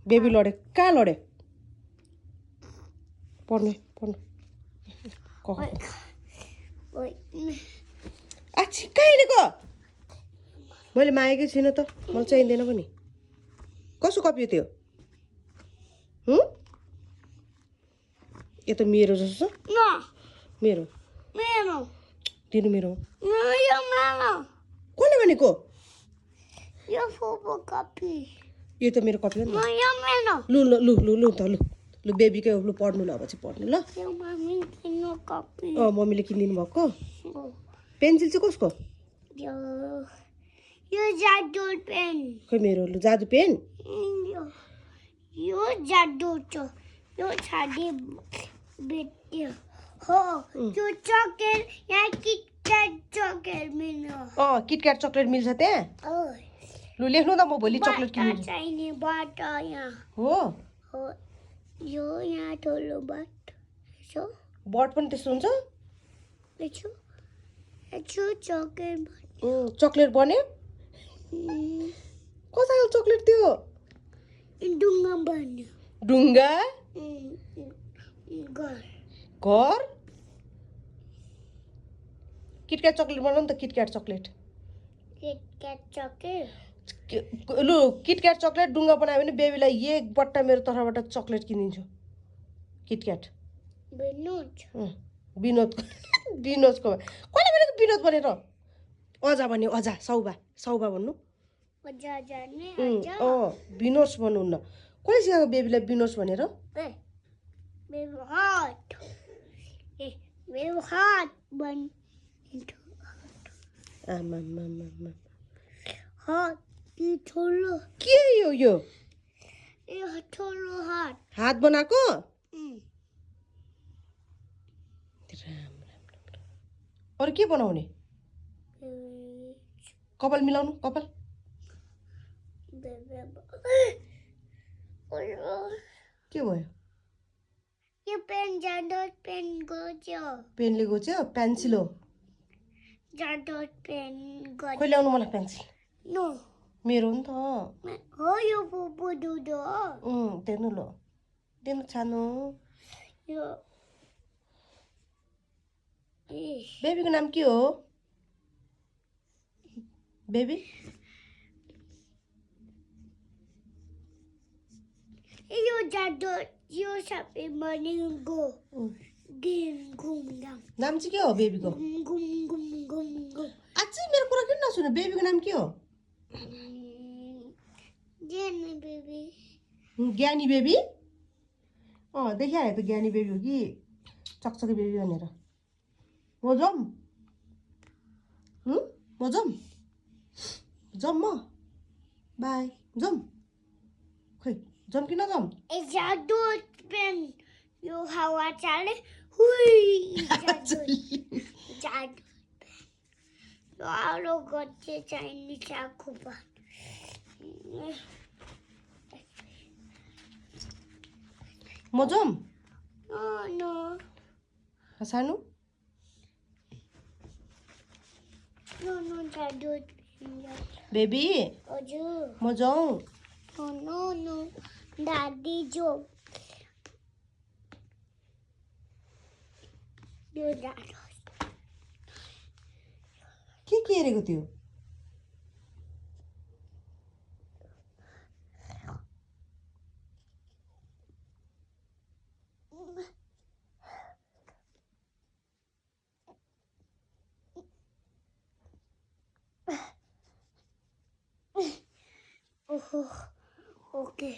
baby लडे कहाँ लडे पढ्नु पढ्नु आछि कहाँ हिँडेको मैले मागेकै छैन त मलाई चाहिँदैन पनि कसो कपी त्यो यो त मेरो जस्तो मेरो दिनु मेरो कसले भनेको यो त मेरो कपी हो नि लु लु लु लु लु त लु लु बेबीकै लु पढ्नु ल अब चाहिँ पढ्नु ल मम्मीले किनिदिनु भएको पेन्सिल चाहिँ कसको यो जादु पेन खै मेरो लु जादु पेन यो जादु यो छाडी बेट्यो हो यो चकलेट यहाँ किटक्याट चकलेट मिल्छ किटक्याट चकलेट मिल्छ त्यहाँ लु लेख्नु त म भोलि चकलेट किन्छु चाहिने बाट यहाँ हो यो यहाँ ठुलो बाट यसो बट पनि त्यस्तो हुन्छ यसो यसो चकलेट चकलेट बन्यो कसैको चकलेट त्यो डुङ्गा बन्यो ढुङ्गा घर घर किटक्याट चकलेट बनाऊ नि त किटक्याट चकलेट लु किटक्याट चकलेट डुङ्गा बनायो भने बेबीलाई एक बट्टा मेरो तर्फबाट चकलेट किनिदिन्छु किटक्याट विनोदको कसले भनेको विनोद भनेर अजा भन्यो अजा सौबा भन्नु विनोद भन्नुहुन्न कसले सिकाएको बेबीलाई विनोद भनेर के यो हात बनाएको अरू के बनाउने कपाल मिलाउनु कपाल के भयो यो पेन जाडो पेन गोच्यो पेनले गोच्यो पेन्सिल हो जाडो पेन गोच्यो खोइ ल्याउनु मलाई पेन्सिल नो मेरो हो नि त हो यो पुपु दुधो दिनु ल दिनु छानु यो बेबीको नाम के हो बेबी यो जाडो यो सबै बनेको गेम घुमगाम नाम चाहिँ के हो बेबीको घुम अझै मेरो कुरा किन नसुन्नु बेबीको नाम के हो ज्ञानी बेबी ज्ञानी बेबी देखिहाल्यो त ज्ञानी बेबी हो कि चकचके बेबी भनेर म जाऊँ म बाई जाऊँ खोइ जाऊँ कि नजाऊँ जादु पेन यो हावा चाले हुई जादु आरो गच्चे चाहिने चाकु पान म जाऊँ नो सानो नो जादु बेबी हजुर म जाऊँ नो दादी जो यो जादु के हेरेको त्यो ओके